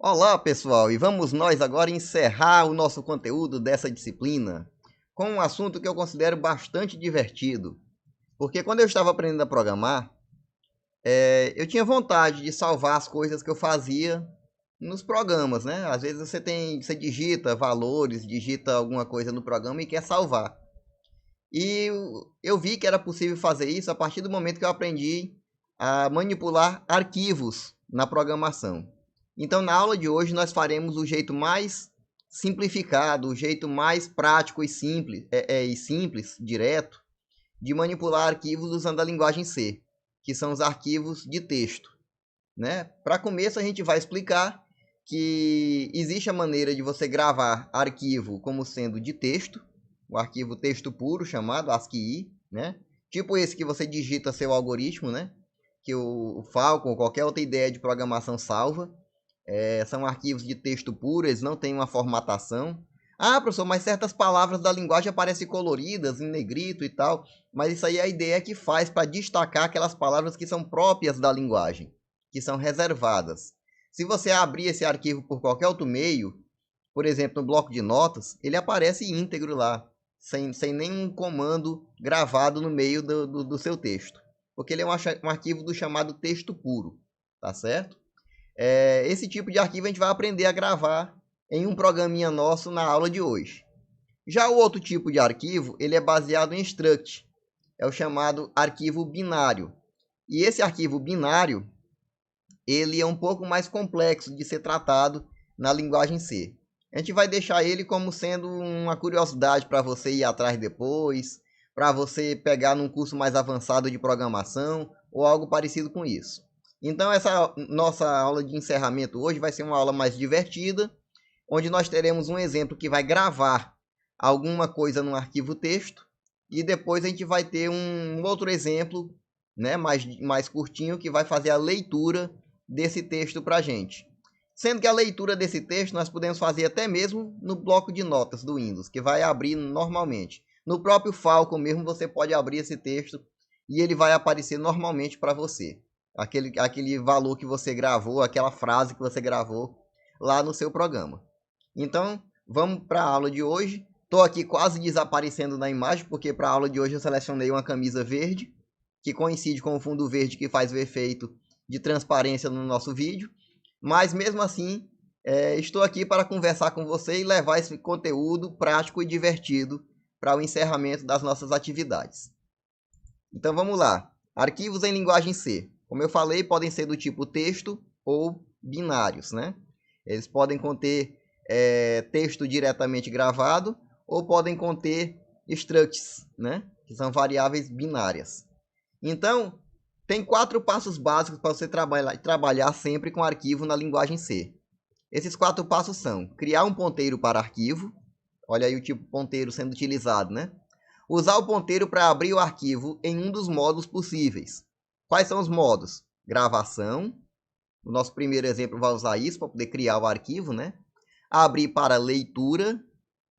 Olá, pessoal, e vamos nós agora encerrar o nosso conteúdo dessa disciplina com um assunto que eu considero bastante divertido. Porque quando eu estava aprendendo a programar, eu tinha vontade de salvar as coisas que eu fazia nos programas, né? Às vezes você digita valores, digita alguma coisa no programa e quer salvar. E eu vi que era possível fazer isso a partir do momento que eu aprendi a manipular arquivos na programação. Então, na aula de hoje, nós faremos o jeito mais simplificado, o jeito mais prático e simples, direto, de manipular arquivos usando a linguagem C, que são os arquivos de texto, né? Para começo, a gente vai explicar que existe a maneira de você gravar arquivo como sendo de texto, o arquivo texto puro chamado ASCII, né? Tipo esse que você digita seu algoritmo, né? Que o Falcon ou qualquer outra ideia de programação salva. São arquivos de texto puro, eles não têm uma formatação. Ah, professor, mas certas palavras da linguagem aparecem coloridas, em negrito e tal. Mas isso aí é a ideia que faz para destacar aquelas palavras que são próprias da linguagem, que são reservadas. Se você abrir esse arquivo por qualquer outro meio, por exemplo, no bloco de notas, ele aparece íntegro lá, sem nenhum comando gravado no meio do seu texto. Porque ele é um arquivo do chamado texto puro, tá certo? Esse tipo de arquivo a gente vai aprender a gravar em um programinha nosso na aula de hoje. Já o outro tipo de arquivo, ele é baseado em struct, é o chamado arquivo binário. E esse arquivo binário, ele é um pouco mais complexo de ser tratado na linguagem C. A gente vai deixar ele como sendo uma curiosidade para você ir atrás depois, para você pegar num curso mais avançado de programação ou algo parecido com isso. Então, essa nossa aula de encerramento hoje vai ser uma aula mais divertida, onde nós teremos um exemplo que vai gravar alguma coisa num arquivo texto, e depois a gente vai ter um outro exemplo, né, mais curtinho, que vai fazer a leitura desse texto para a gente. Sendo que a leitura desse texto nós podemos fazer até mesmo no bloco de notas do Windows, que vai abrir normalmente. No próprio Falcon mesmo você pode abrir esse texto e ele vai aparecer normalmente para você. Aquele valor que você gravou, aquela frase que você gravou lá no seu programa. Então, vamos para a aula de hoje. Estou aqui quase desaparecendo na imagem, porque para a aula de hoje eu selecionei uma camisa verde, que coincide com o fundo verde que faz o efeito de transparência no nosso vídeo. Mas mesmo assim, estou aqui para conversar com você e levar esse conteúdo prático e divertido para o encerramento das nossas atividades. Então vamos lá. Arquivos em linguagem C. Como eu falei, podem ser do tipo texto ou binários, né? Eles podem conter texto diretamente gravado ou podem conter structs, né? Que são variáveis binárias. Então, tem 4 passos básicos para você trabalhar sempre com arquivo na linguagem C. Esses 4 passos são: criar um ponteiro para arquivo. Olha aí o tipo ponteiro sendo utilizado, né? Usar o ponteiro para abrir o arquivo em um dos modos possíveis. Quais são os modos? Gravação. O nosso primeiro exemplo vai usar isso para poder criar o arquivo, né? Abrir para leitura.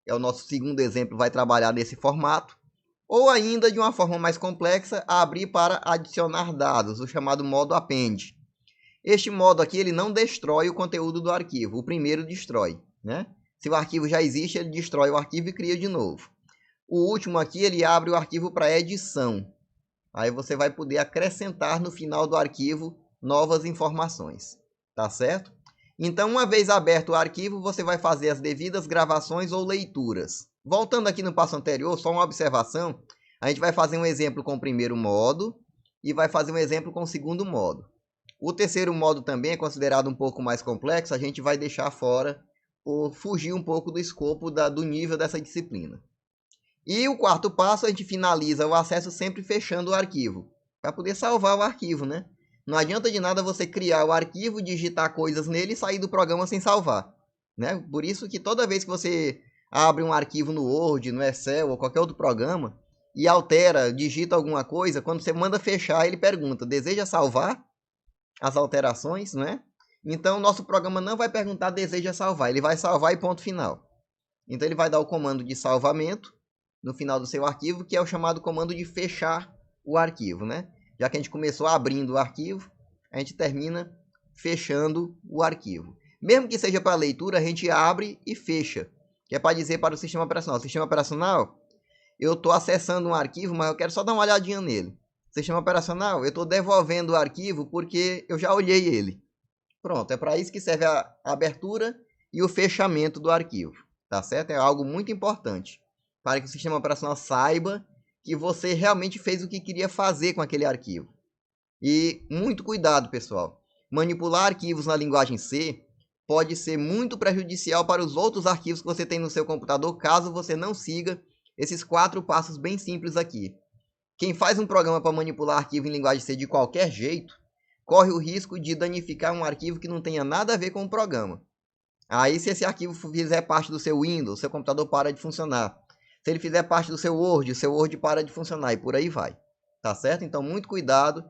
É o nosso segundo exemplo, vai trabalhar nesse formato. Ou ainda, de uma forma mais complexa, abrir para adicionar dados, o chamado modo append. Este modo aqui ele não destrói o conteúdo do arquivo, o primeiro destrói, né? Se o arquivo já existe, ele destrói o arquivo e cria de novo. O último aqui, ele abre o arquivo para edição. Aí você vai poder acrescentar no final do arquivo novas informações, tá certo? Então, uma vez aberto o arquivo, você vai fazer as devidas gravações ou leituras. Voltando aqui no passo anterior, só uma observação. A gente vai fazer um exemplo com o primeiro modo e vai fazer um exemplo com o segundo modo. O terceiro modo também é considerado um pouco mais complexo, a gente vai deixar fora por fugir um pouco do escopo do nível dessa disciplina. E o quarto passo, a gente finaliza o acesso sempre fechando o arquivo, para poder salvar o arquivo, né? Não adianta de nada você criar o arquivo, digitar coisas nele e sair do programa sem salvar, né? Por isso que toda vez que você abre um arquivo no Word, no Excel ou qualquer outro programa e altera, digita alguma coisa, quando você manda fechar, ele pergunta: deseja salvar as alterações, né? Então, o nosso programa não vai perguntar deseja salvar, ele vai salvar e ponto final. Então, ele vai dar o comando de salvamento no final do seu arquivo, que é o chamado comando de fechar o arquivo, né? Já que a gente começou abrindo o arquivo, a gente termina fechando o arquivo. Mesmo que seja para leitura, a gente abre e fecha, que é para dizer para o sistema operacional: sistema operacional, eu estou acessando um arquivo, mas eu quero só dar uma olhadinha nele. Sistema operacional, eu estou devolvendo o arquivo porque eu já olhei ele. Pronto, é para isso que serve a abertura e o fechamento do arquivo, tá certo? É algo muito importante para que o sistema operacional saiba que você realmente fez o que queria fazer com aquele arquivo. E muito cuidado, pessoal. Manipular arquivos na linguagem C pode ser muito prejudicial para os outros arquivos que você tem no seu computador, caso você não siga esses 4 passos bem simples aqui. Quem faz um programa para manipular arquivo em linguagem C de qualquer jeito, corre o risco de danificar um arquivo que não tenha nada a ver com o programa. Aí, se esse arquivo fizer parte do seu Windows, seu computador para de funcionar. Se ele fizer parte do seu Word para de funcionar e por aí vai. Tá certo? Então, muito cuidado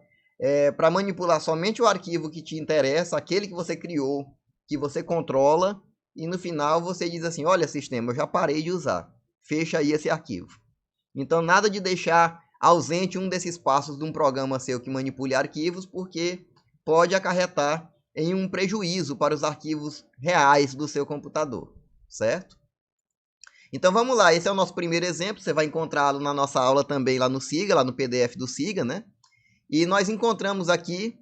para manipular somente o arquivo que te interessa, aquele que você criou, que você controla, e no final você diz assim: olha, sistema, eu já parei de usar. Fecha aí esse arquivo. Então, nada de deixar ausente um desses passos de um programa seu que manipule arquivos, porque pode acarretar em um prejuízo para os arquivos reais do seu computador, certo? Então vamos lá, esse é o nosso primeiro exemplo, você vai encontrá-lo na nossa aula também lá no Siga, lá no PDF do Siga, né? E nós encontramos aqui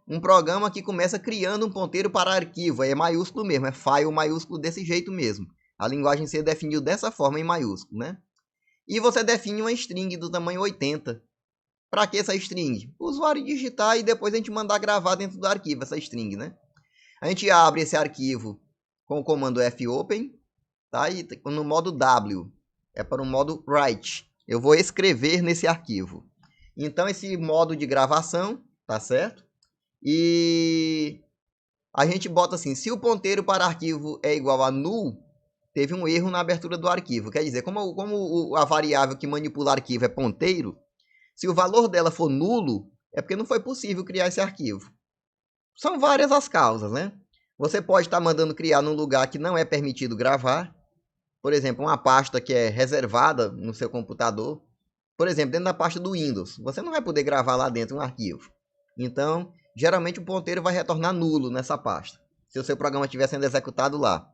um programa que começa criando um ponteiro para arquivo, é maiúsculo mesmo, é file maiúsculo desse jeito mesmo. A linguagem C definiu dessa forma em maiúsculo, né? E você define uma string do tamanho 80. Para que essa string? O usuário digitar e depois a gente mandar gravar dentro do arquivo essa string, né? A gente abre esse arquivo com o comando fopen, tá? E no modo W, é para o modo write. Eu vou escrever nesse arquivo. Então esse modo de gravação, tá certo? E a gente bota assim: se o ponteiro para arquivo é igual a null, teve um erro na abertura do arquivo. Quer dizer, como a variável que manipula arquivo é ponteiro, se o valor dela for nulo, é porque não foi possível criar esse arquivo. São várias as causas, né? Você pode estar mandando criar num lugar que não é permitido gravar. Por exemplo, uma pasta que é reservada no seu computador. Por exemplo, dentro da pasta do Windows. Você não vai poder gravar lá dentro um arquivo. Então, geralmente o ponteiro vai retornar nulo nessa pasta, se o seu programa estiver sendo executado lá.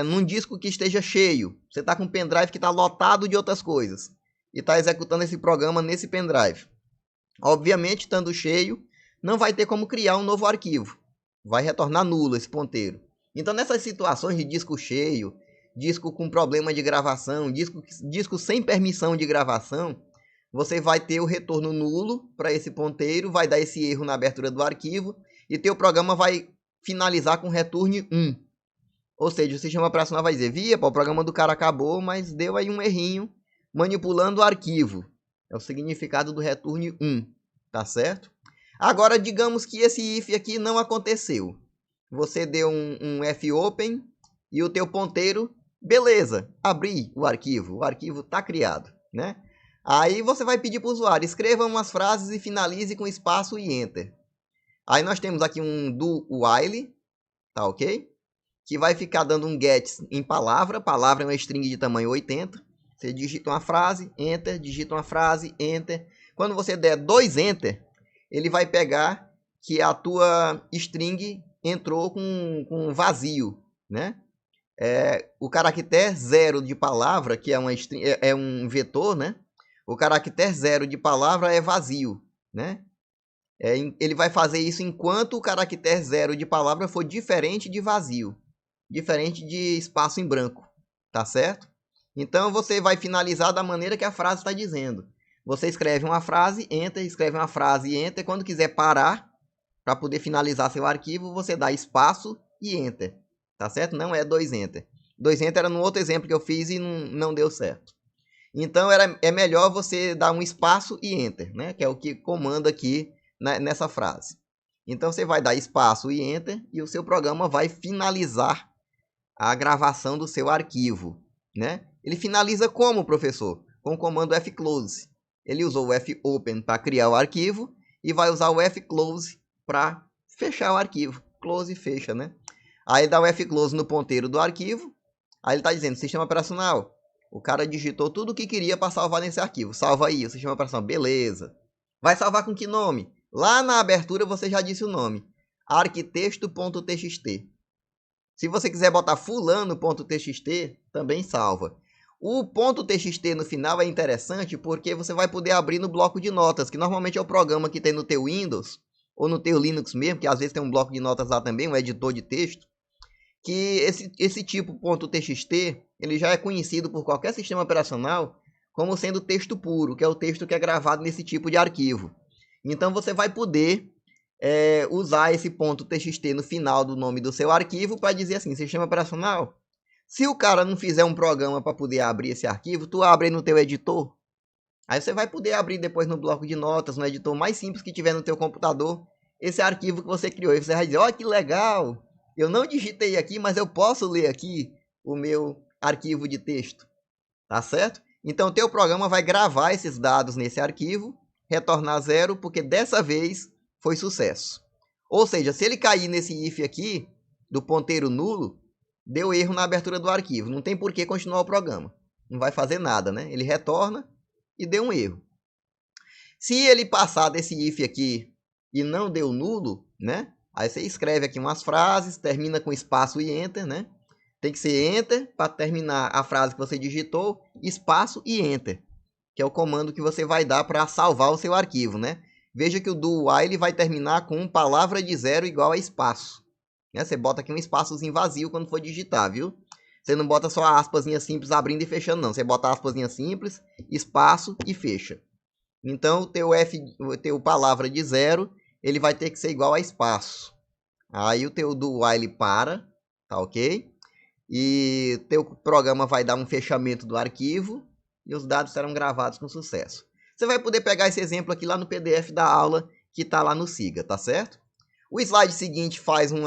Num disco que esteja cheio, você está com um pendrive que está lotado de outras coisas e está executando esse programa nesse pendrive. Obviamente, estando cheio, não vai ter como criar um novo arquivo. Vai retornar nulo esse ponteiro. Então, nessas situações de disco cheio, disco com problema de gravação, disco sem permissão de gravação, você vai ter o retorno nulo para esse ponteiro, vai dar esse erro na abertura do arquivo e teu programa vai finalizar com return 1. Ou seja, o sistema operacional vai dizer: o programa do cara acabou, mas deu aí um errinho manipulando o arquivo. É o significado do return 1, tá certo? Agora, digamos que esse if aqui não aconteceu. Você deu um fopen e o teu ponteiro, beleza, abri o arquivo está criado, né? Aí você vai pedir para o usuário: escreva umas frases e finalize com espaço e enter. Aí nós temos aqui um do while, tá ok? Que vai ficar dando um get em palavra. Palavra é uma string de tamanho 80. Você digita uma frase, enter, digita uma frase, enter. Quando você der 2 enter, ele vai pegar que a tua string entrou com vazio, né? O caractere 0 de palavra, que é um vetor, né? O caractere 0 de palavra é vazio, né? Ele vai fazer isso enquanto o caractere 0 de palavra for diferente de vazio, diferente de espaço em branco, tá certo? Então você vai finalizar da maneira que a frase está dizendo. Você escreve uma frase, enter, escreve uma frase e enter. Quando quiser parar, para poder finalizar seu arquivo, você dá espaço e enter, tá certo? Não é 2 enter. 2 enter era no outro exemplo que eu fiz e não deu certo. Então é melhor você dar um espaço e enter, né? Que é o que comanda aqui nessa frase. Então você vai dar espaço e enter e o seu programa vai finalizar a gravação do seu arquivo, né? Ele finaliza como, professor? Com o comando fclose. Ele usou o fopen para criar o arquivo e vai usar o fclose para fechar o arquivo. Close e fecha, né? Aí dá o fclose no ponteiro do arquivo. Aí ele está dizendo: sistema operacional, o cara digitou tudo o que queria para salvar nesse arquivo. Salva aí, o sistema operacional. Beleza. Vai salvar com que nome? Lá na abertura você já disse o nome. arquitexto.txt. Se você quiser botar fulano.txt, também salva. O .txt no final é interessante porque você vai poder abrir no bloco de notas, que normalmente é o programa que tem no teu Windows, ou no teu Linux mesmo, que às vezes tem um bloco de notas lá também, um editor de texto, que esse tipo .txt, ele já é conhecido por qualquer sistema operacional como sendo texto puro, que é o texto que é gravado nesse tipo de arquivo. Então você vai poder usar esse .txt no final do nome do seu arquivo para dizer assim, sistema operacional, se o cara não fizer um programa para poder abrir esse arquivo, tu abre no teu editor. Aí você vai poder abrir depois no bloco de notas, no editor mais simples que tiver no teu computador, esse arquivo que você criou. E você vai dizer, olha que legal, eu não digitei aqui, mas eu posso ler aqui o meu arquivo de texto. Tá certo? Então o teu programa vai gravar esses dados nesse arquivo, retornar 0, porque dessa vez foi sucesso. Ou seja, se ele cair nesse if aqui, do ponteiro nulo, deu erro na abertura do arquivo. Não tem por que continuar o programa. Não vai fazer nada, né? Ele retorna e deu um erro. Se ele passar desse if aqui e não deu nulo, né? Aí você escreve aqui umas frases, termina com espaço e enter, né? Tem que ser enter para terminar a frase que você digitou, espaço e enter, que é o comando que você vai dar para salvar o seu arquivo, né? Veja que o do while vai terminar com palavra de 0 igual a espaço. Você bota aqui um espaçozinho vazio quando for digitar, viu? Você não bota só a aspasinha simples abrindo e fechando, não. Você bota a aspasinha simples, espaço e fecha. Então, o teu palavra de 0, ele vai ter que ser igual a espaço. Aí o teu do while para, tá ok? E teu programa vai dar um fechamento do arquivo e os dados serão gravados com sucesso. Você vai poder pegar esse exemplo aqui lá no PDF da aula que está lá no Siga, tá certo? O slide seguinte faz um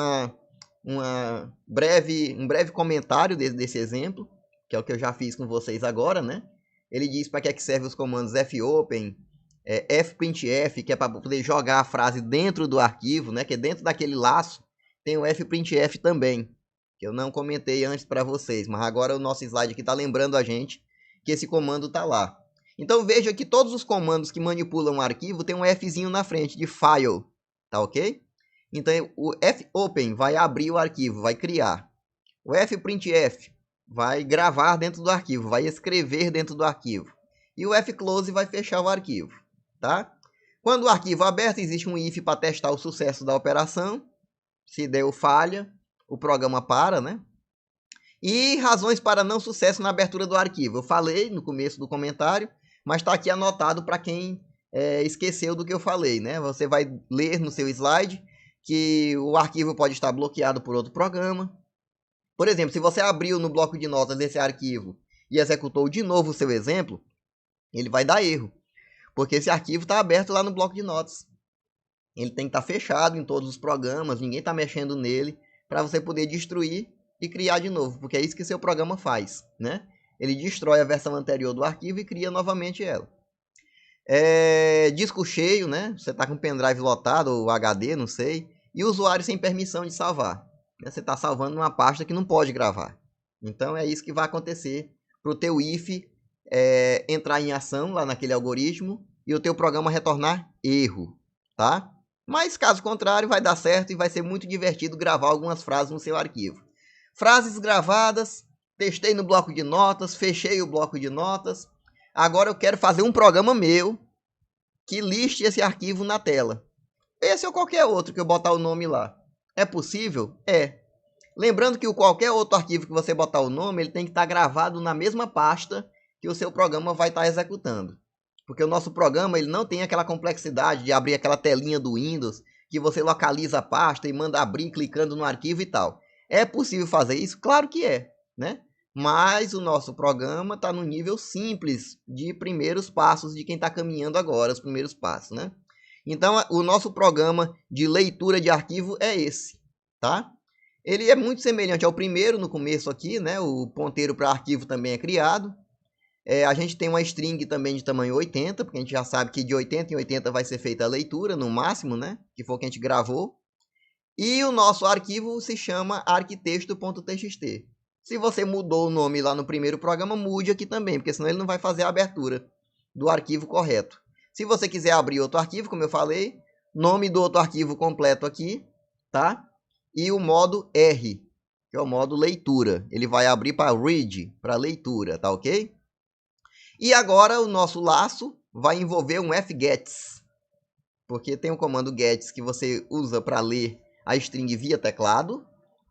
breve comentário desse exemplo, que é o que eu já fiz com vocês agora, né? Ele diz para que é que servem os comandos fopen, fprintf, que é para poder jogar a frase dentro do arquivo, né? Que dentro daquele laço tem o fprintf também, que eu não comentei antes para vocês, mas agora o nosso slide aqui está lembrando a gente que esse comando está lá. Então veja que todos os comandos que manipulam o arquivo tem um Fzinho na frente de file, tá ok? Então o fopen vai abrir o arquivo, vai criar. O fprintf vai gravar dentro do arquivo, vai escrever dentro do arquivo. E o fclose vai fechar o arquivo, tá? Quando o arquivo é aberto, existe um if para testar o sucesso da operação. Se deu falha, o programa para, né? E razões para não sucesso na abertura do arquivo. Eu falei no começo do comentário, mas está aqui anotado para quem esqueceu do que eu falei, né? Você vai ler no seu slide que o arquivo pode estar bloqueado por outro programa. Por exemplo, se você abriu no bloco de notas desse arquivo e executou de novo o seu exemplo, ele vai dar erro, porque esse arquivo está aberto lá no bloco de notas. Ele tem que estar fechado em todos os programas, ninguém está mexendo nele, para você poder destruir e criar de novo, porque é isso que seu programa faz, né? Ele destrói a versão anterior do arquivo e cria novamente ela. Disco cheio, né? Você está com o pendrive lotado ou HD, não sei, e o usuário sem permissão de salvar. Você está salvando numa pasta que não pode gravar. Então é isso que vai acontecer para o teu if entrar em ação lá naquele algoritmo e o teu programa retornar erro, tá? Mas caso contrário vai dar certo e vai ser muito divertido gravar algumas frases no seu arquivo. Frases gravadas, testei no bloco de notas, fechei o bloco de notas. Agora eu quero fazer um programa meu que liste esse arquivo na tela. Esse ou qualquer outro que eu botar o nome lá. É possível? É. Lembrando que qualquer outro arquivo que você botar o nome, ele tem que estar gravado na mesma pasta que o seu programa vai estar executando. Porque o nosso programa ele não tem aquela complexidade de abrir aquela telinha do Windows, que você localiza a pasta e manda abrir clicando no arquivo e tal. É possível fazer isso? Claro que é, né? Mas o nosso programa está no nível simples de primeiros passos de quem está caminhando agora, os primeiros passos, né? Então, o nosso programa de leitura de arquivo é esse, tá? Ele é muito semelhante ao primeiro no começo aqui, né? O ponteiro para arquivo também é criado. A gente tem uma string também de tamanho 80, porque a gente já sabe que de 80 em 80 vai ser feita a leitura, no máximo, né? Que for o que a gente gravou. E o nosso arquivo se chama arquitexto.txt. Se você mudou o nome lá no primeiro programa, mude aqui também, porque senão ele não vai fazer a abertura do arquivo correto. Se você quiser abrir outro arquivo, como eu falei, nome do outro arquivo completo aqui, tá? E o modo R, que é o modo leitura. Ele vai abrir para read, para leitura, tá ok? E agora o nosso laço vai envolver um fgets, porque tem o comando gets que você usa para ler a string via teclado,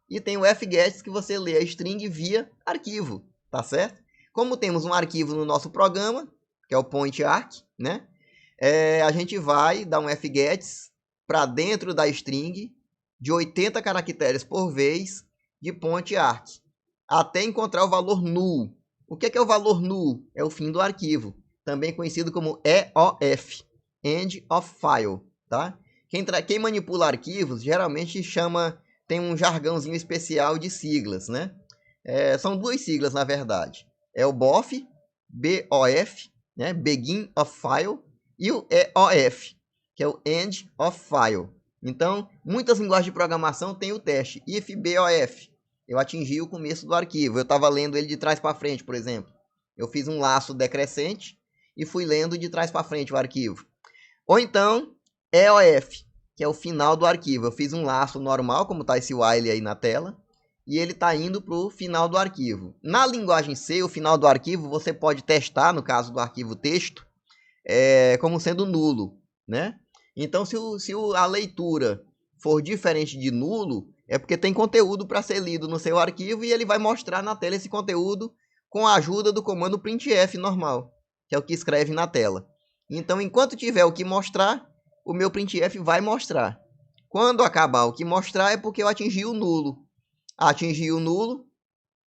e tem o fgets que você lê a string via arquivo, tá certo? Como temos um arquivo no nosso programa, que é o pointarc, né? A gente vai dar um fgets para dentro da string de 80 caracteres por vez de pointarc, até encontrar o valor null. O que é o valor null? É o fim do arquivo, também conhecido como EOF, End of File, tá? Quem manipula arquivos geralmente tem um jargãozinho especial de siglas, né? São duas siglas, na verdade. É o BOF, BOF, né? Begin of File, e o EOF, que é o End of File. Então, muitas linguagens de programação têm o teste if BOF. Eu atingi o começo do arquivo. Eu estava lendo ele de trás para frente, por exemplo. Eu fiz um laço decrescente e fui lendo de trás para frente o arquivo. Ou então, EOF, que é o final do arquivo. Eu fiz um laço normal, como está esse while aí na tela, e ele está indo para o final do arquivo. Na linguagem C, o final do arquivo, você pode testar, no caso do arquivo texto, como sendo nulo, né? Então, se a leitura for diferente de nulo, é porque tem conteúdo para ser lido no seu arquivo e ele vai mostrar na tela esse conteúdo com a ajuda do comando printf normal, que é o que escreve na tela. Então, enquanto tiver o que mostrar, o meu printf vai mostrar. Quando acabar o que mostrar, é porque eu atingi o nulo. Atingi o nulo,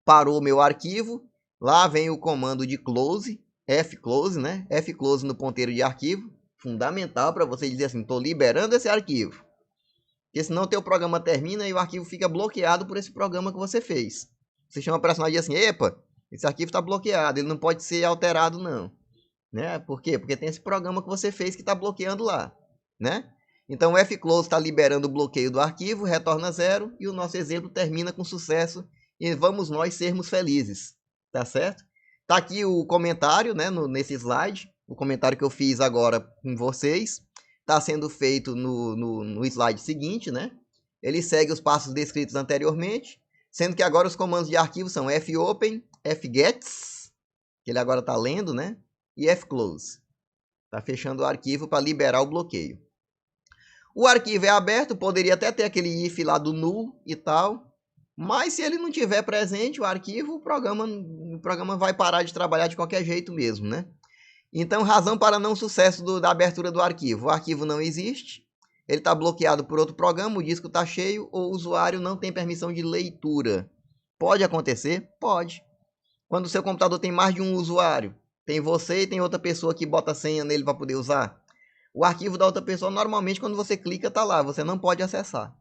parou o meu arquivo, lá vem o comando de close, fclose, né? Fclose no ponteiro de arquivo, fundamental para você dizer assim, estou liberando esse arquivo. Porque senão o teu programa termina e o arquivo fica bloqueado por esse programa que você fez. Você chama o operacional e diz assim, epa, esse arquivo está bloqueado, ele não pode ser alterado não. Né? Por quê? Porque tem esse programa que você fez que está bloqueando lá. Né? Então o fclose está liberando o bloqueio do arquivo, retorna 0 e o nosso exemplo termina com sucesso e vamos nós sermos felizes. Tá certo? Tá aqui o comentário, né, nesse slide, o comentário que eu fiz agora com vocês. Está sendo feito no slide seguinte, né? Ele segue os passos descritos anteriormente, sendo que agora os comandos de arquivo são fopen, fgets, que ele agora está lendo, né? E fclose. Está fechando o arquivo para liberar o bloqueio. O arquivo é aberto, poderia até ter aquele if lá do null e tal, mas se ele não tiver presente o arquivo, o programa vai parar de trabalhar de qualquer jeito mesmo, né? Então, razão para não sucesso da abertura do arquivo. O arquivo não existe, ele está bloqueado por outro programa, o disco está cheio ou o usuário não tem permissão de leitura. Pode acontecer? Pode. Quando o seu computador tem mais de um usuário, tem você e tem outra pessoa que bota a senha nele para poder usar. O arquivo da outra pessoa, normalmente, quando você clica, está lá, você não pode acessar.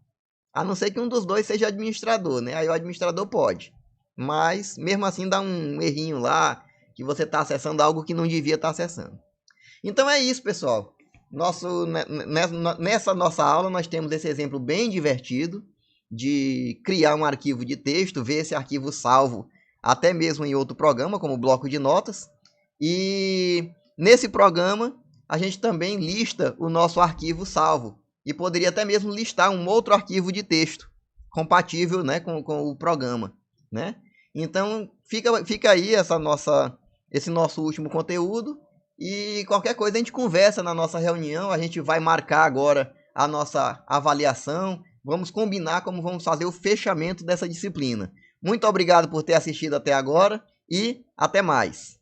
A não ser que um dos dois seja administrador, né? Aí o administrador pode. Mas, mesmo assim, dá um errinho lá, que você está acessando algo que não devia estar acessando. Então é isso, pessoal. Nessa nossa aula, nós temos esse exemplo bem divertido de criar um arquivo de texto, ver esse arquivo salvo até mesmo em outro programa, como bloco de notas. E nesse programa, a gente também lista o nosso arquivo salvo. E poderia até mesmo listar um outro arquivo de texto compatível, né, com o programa. Né? Então, fica aí esse nosso último conteúdo e qualquer coisa a gente conversa na nossa reunião, a gente vai marcar agora a nossa avaliação, vamos combinar como vamos fazer o fechamento dessa disciplina. Muito obrigado por ter assistido até agora e até mais.